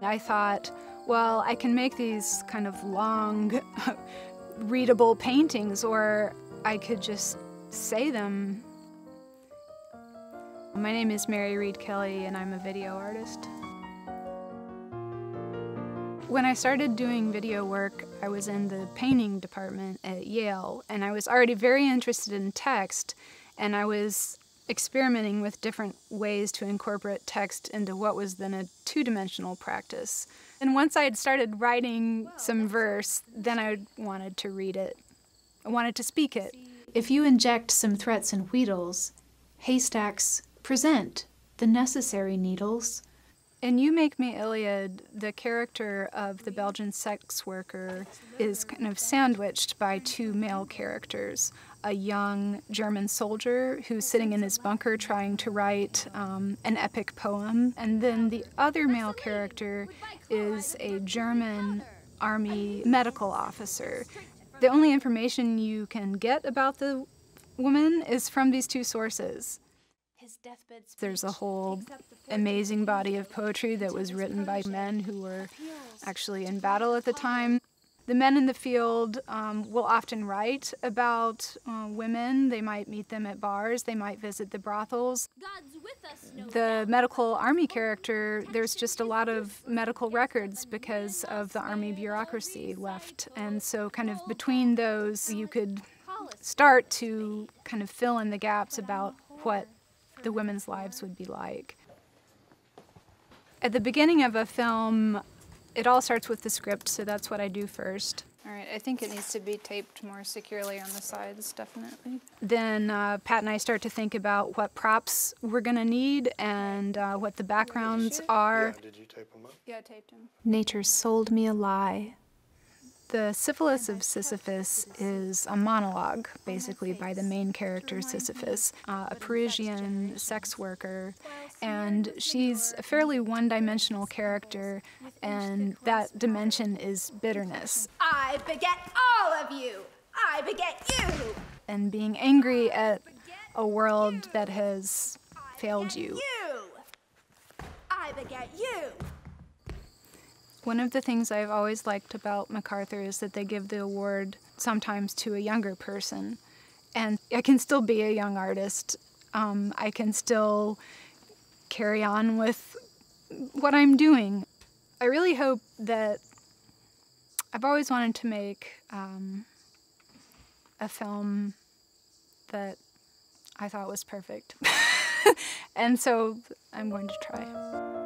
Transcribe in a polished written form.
I thought, well, I can make these kind of long, readable paintings, or I could just say them. My name is Reid Kelley, and I'm a video artist. When I started doing video work, I was in the painting department at Yale, and I was already very interested in text, and I was experimenting with different ways to incorporate text into what was then a two-dimensional practice. And once I had started writing some verse, then I wanted to read it. I wanted to speak it. If you inject some threats and wheedles, haystacks present the necessary needles. In You Make Me Iliad, the character of the Belgian sex worker is kind of sandwiched by two male characters. A young German soldier who's sitting in his bunker trying to write an epic poem. And then the other male character is a German army medical officer. The only information you can get about the woman is from these two sources. There's a whole amazing body of poetry that was written by men who were actually in battle at the time. The men in the field will often write about women. They might meet them at bars. They might visit the brothels. The medical army character, there's just a lot of medical records because of the army bureaucracy left. And so kind of between those, you could start to kind of fill in the gaps about what the women's lives would be like. At the beginning of a film, it all starts with the script, so that's what I do first. All right, I think it needs to be taped more securely on the sides, definitely. Then Pat and I start to think about what props we're gonna need and what the backgrounds are. Yeah, did you tape them up? Yeah, I taped them. Nature sold me a lie. The Syphilis of Sisyphus is a monologue, basically, by the main character, Sisyphus, a Parisian sex worker, and she's a fairly one-dimensional character, and that dimension is bitterness. I beget all of you! I beget you! And being angry at a world that has failed you. I beget you! One of the things I've always liked about MacArthur is that they give the award sometimes to a younger person. And I can still be a young artist. I can still carry on with what I'm doing. I really hope that I've always wanted to make a film that I thought was perfect. And so I'm going to try.